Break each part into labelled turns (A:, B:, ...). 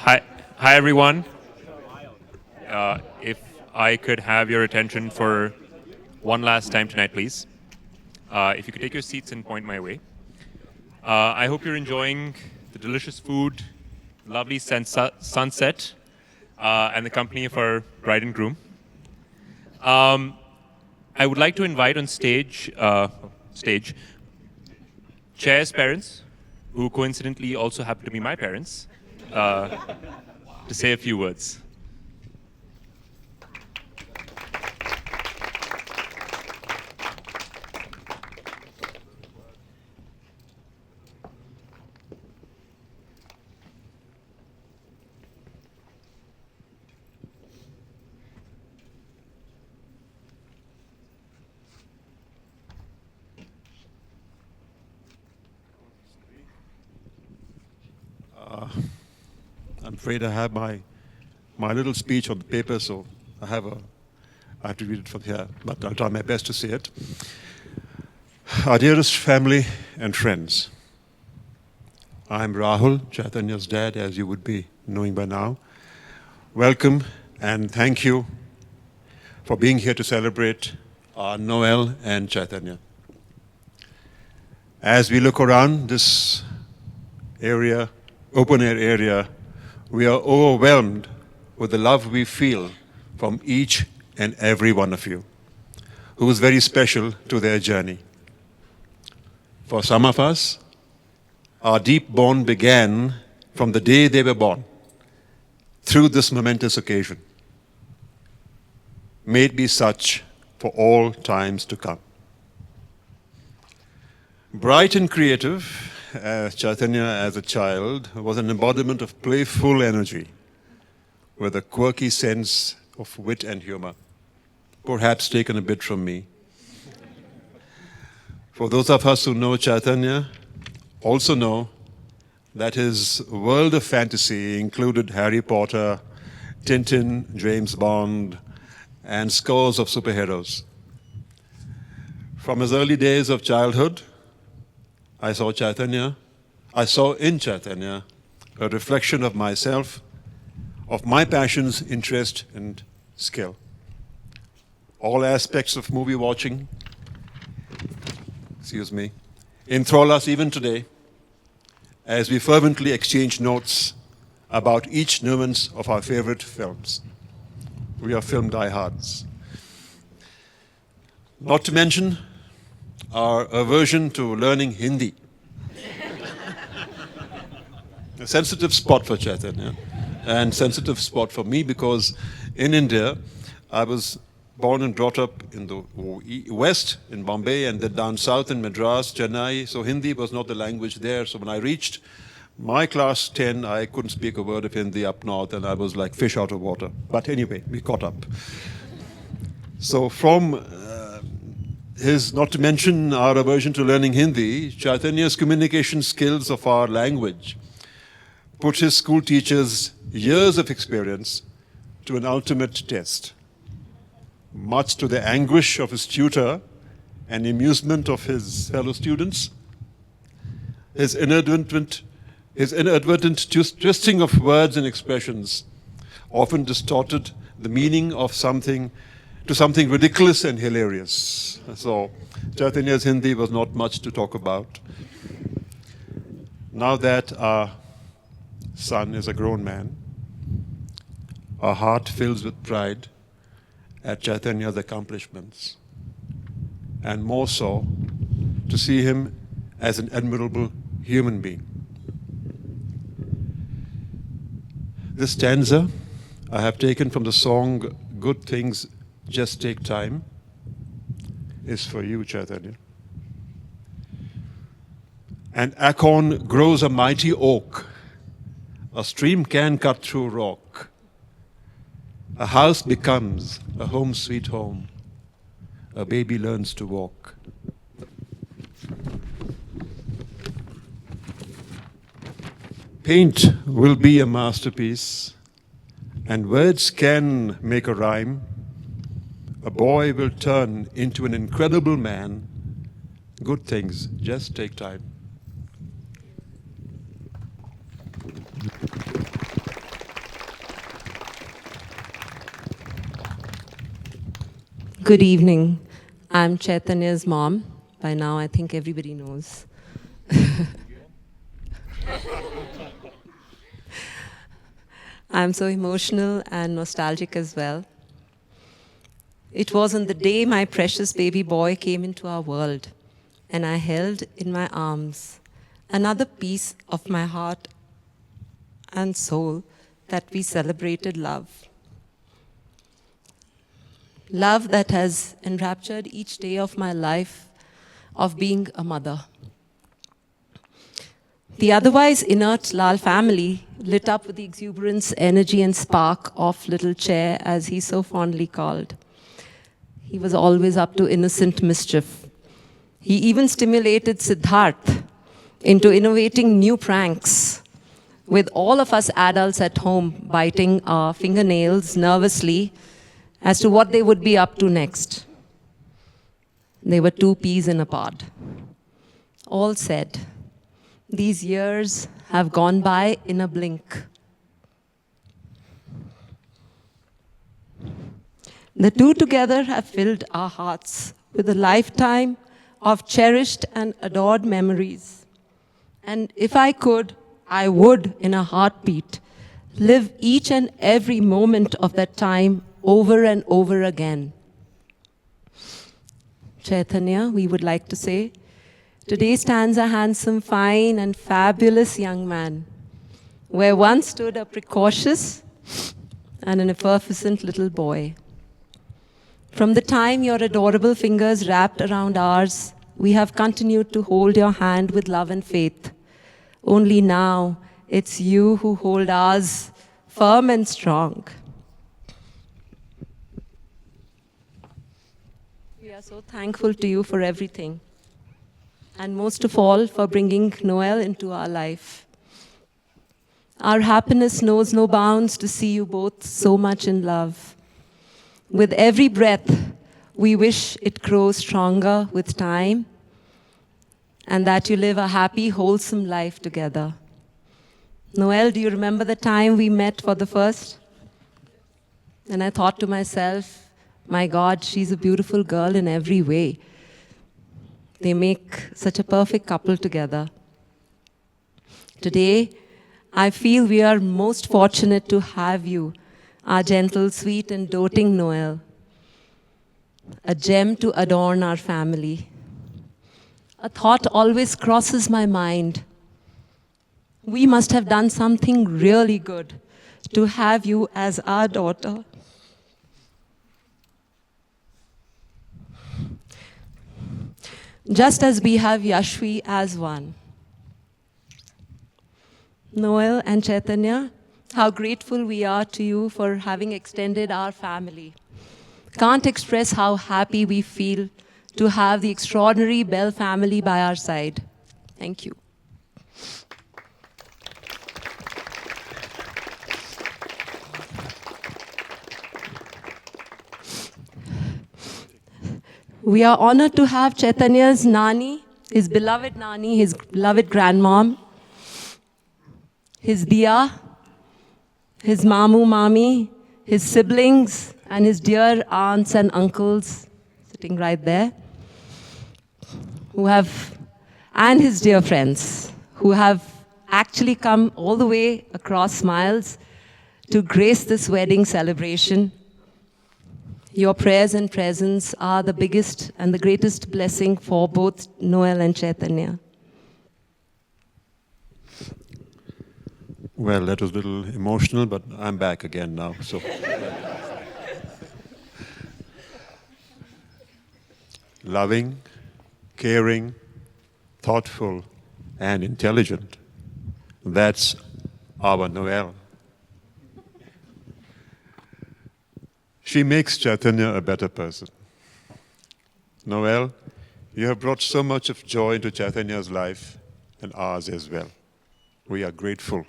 A: Hi, hi everyone. If I could have your attention for one last time tonight, please. If you could take your seats and point my way. I hope you're enjoying the delicious food, lovely sunset, and the company of our bride and groom. I would like to invite on stage Chair's parents, who coincidentally also happen to be my parents, to say a few words.
B: I'm afraid I have my little speech on the paper, so I have to read it from here, but I'll try my best to say it. Our dearest family and friends, I'm Rahul, Chaitanya's dad, as you would be knowing by now. Welcome and thank you for being here to celebrate our Noel and Chaitanya. As we look around this area, open air area, we are overwhelmed with the love we feel from each and every one of you, who is very special to their journey. For some of us, our deep bond began from the day they were born, through this momentous occasion. May it be such for all times to come. Bright and creative, Chaitanya as a child was an embodiment of playful energy with a quirky sense of wit and humor, perhaps taken a bit from me. For those of us who know Chaitanya, also know that his world of fantasy included Harry Potter, Tintin, James Bond, and scores of superheroes. From his early days of childhood, I saw in Chaitanya a reflection of myself, of my passions, interest, and skill. All aspects of movie watching, enthrall us even today as we fervently exchange notes about each nuance of our favorite films. We are film diehards. Not to mention our aversion to learning Hindi. A sensitive spot for Chaitanya, and sensitive spot for me because in India, I was born and brought up in the west, in Bombay, and then down south in Madras, Chennai, so Hindi was not the language there. So when I reached my class 10, I couldn't speak a word of Hindi up north, and I was like fish out of water. But anyway, we caught up. So from not to mention our aversion to learning Hindi, Chaitanya's communication skills of our language put his school teachers' years of experience to an ultimate test. Much to the anguish of his tutor and amusement of his fellow students, his inadvertent twisting of words and expressions often distorted the meaning of something to something ridiculous and hilarious. So Chaitanya's Hindi was not much to talk about. Now that our son is a grown man, our heart fills with pride at Chaitanya's accomplishments, and more so to see him as an admirable human being. This stanza I have taken from the song Good Things Just Take Time is for you, Chaitanya. An acorn grows a mighty oak, a stream can cut through rock, a house becomes a home sweet home, a baby learns to walk. Paint will be a masterpiece, and words can make a rhyme. A boy will turn into an incredible man. Good things just take time.
C: Good evening. I'm Chaitanya's mom. By now, I think everybody knows. I'm so emotional and nostalgic as well. It was on the day my precious baby boy came into our world, and I held in my arms another piece of my heart and soul that we celebrated love. Love that has enraptured each day of my life of being a mother. The otherwise inert Lal family lit up with the exuberance, energy, and spark of Little Chair, as he so fondly called. He was always up to innocent mischief. He even stimulated Siddharth into innovating new pranks, with all of us adults at home biting our fingernails nervously as to what they would be up to next. They were two peas in a pod. All said, these years have gone by in a blink. The two together have filled our hearts with a lifetime of cherished and adored memories. And if I could, I would, in a heartbeat, live each and every moment of that time over and over again. Chaitanya, we would like to say, today stands a handsome, fine, and fabulous young man, where once stood a precocious and an effervescent little boy. From the time your adorable fingers wrapped around ours, we have continued to hold your hand with love and faith. Only now, it's you who hold ours firm and strong. We are so thankful to you for everything, and most of all, for bringing Noel into our life. Our happiness knows no bounds to see you both so much in love. With every breath, we wish it grows stronger with time, and that you live a happy, wholesome life together. Noel, do you remember the time we met for the first? And I thought to myself, my God, she's a beautiful girl in every way. They make such a perfect couple together. Today, I feel we are most fortunate to have you, our gentle, sweet, and doting Noel, a gem to adorn our family. A thought always crosses my mind. We must have done something really good to have you as our daughter. Just as we have Yashvi as one. Noel and Chaitanya, how grateful we are to you for having extended our family. Can't express how happy we feel to have the extraordinary Bell family by our side. Thank you. We are honored to have Chaitanya's Nani, his beloved grandmom, his Diya, his Mamu, Mami, his siblings, and his dear aunts and uncles sitting right there, and his dear friends, who have actually come all the way across miles to grace this wedding celebration. Your prayers and presence are the biggest and the greatest blessing for both Noel and Chaitanya.
B: Well, that was a little emotional, but I'm back again now. So, loving, caring, thoughtful, and intelligent. That's our Noel. She makes Chaitanya a better person. Noel, you have brought so much of joy into Chaitanya's life and ours as well. We are grateful.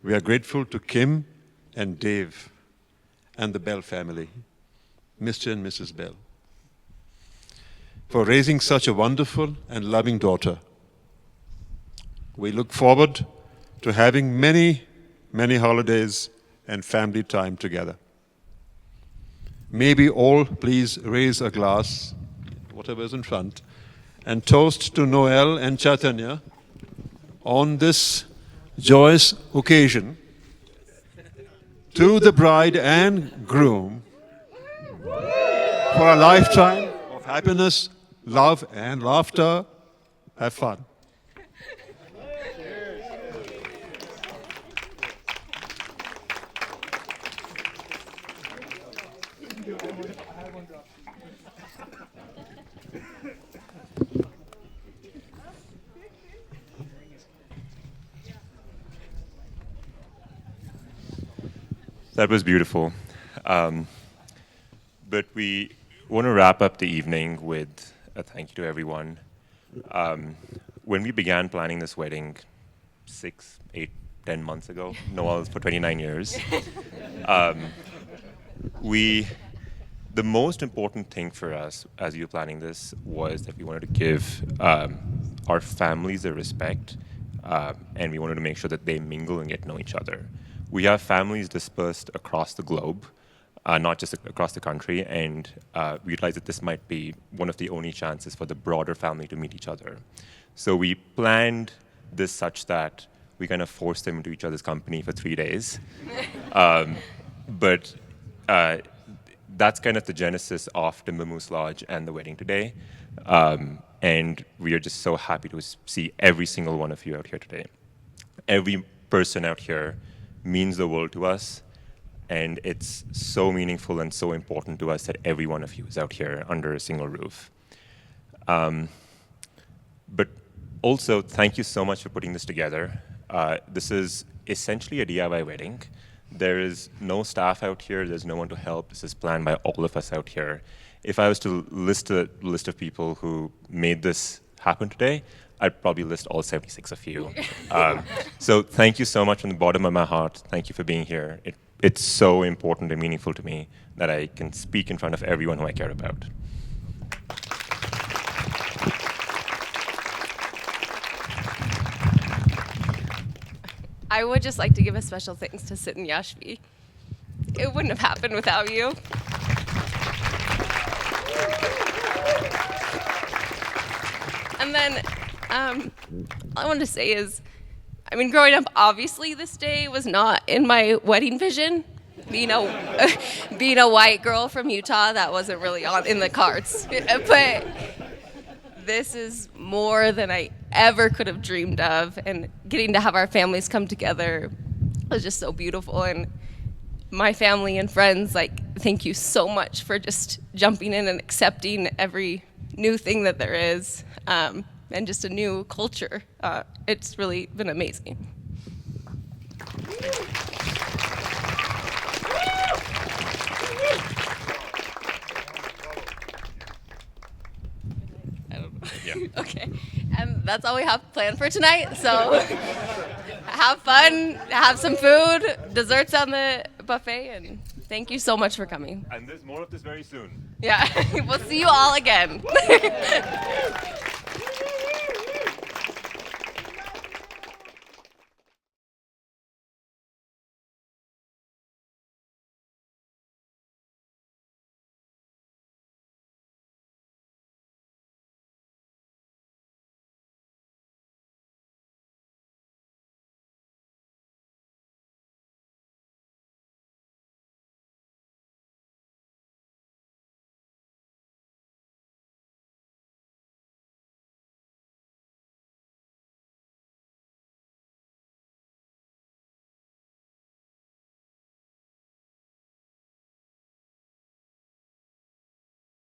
B: We are grateful to Kim and Dave and the Bell family, Mr. and Mrs. Bell, for raising such a wonderful and loving daughter. We look forward to having many, many holidays and family time together. Maybe all please raise a glass, whatever is in front, and toast to Noel and Chaitanya on this joyous occasion, to the bride and groom, for a lifetime of happiness, love, and laughter. Have fun.
A: That was beautiful. But we want to wrap up the evening with a thank you to everyone. When we began planning this wedding 6, 8, 10 months ago, Noel's for 29 years, the most important thing for us as we were planning this was that we wanted to give our families a respect, and we wanted to make sure that they mingle and get to know each other. We have families dispersed across the globe, not just across the country, and we realized that this might be one of the only chances for the broader family to meet each other. So we planned this such that we kind of forced them into each other's company for 3 days. But that's kind of the genesis of Timber Moose Lodge and the wedding today. And we are just so happy to see every single one of you out here today. Every person out here means the world to us, and it's so meaningful and so important to us that every one of you is out here under a single roof. But also, thank you so much for putting this together. This is essentially a DIY wedding. There is no staff out here, there's no one to help. This is planned by all of us out here. If I was to list a list of people who made this happen today, I'd probably list all 76 of you. So thank you so much from the bottom of my heart. Thank you for being here. It's so important and meaningful to me that I can speak in front of everyone who I care about.
D: I would just like to give a special thanks to Sid and Yashvi. It wouldn't have happened without you. And then, all I wanted to say is, I mean, growing up, obviously this day was not in my wedding vision. Being a white girl from Utah, that wasn't really in the cards. But this is more than I ever could have dreamed of, and getting to have our families come together was just so beautiful. And my family and friends, thank you so much for just jumping in and accepting every new thing that there is, and just a new culture. It's really been amazing. Yeah. Okay, and that's all we have planned for tonight. So have fun, have some food, desserts on the buffet, and thank you so much for coming.
A: And there's more of this very soon.
D: Yeah, we'll see you all again.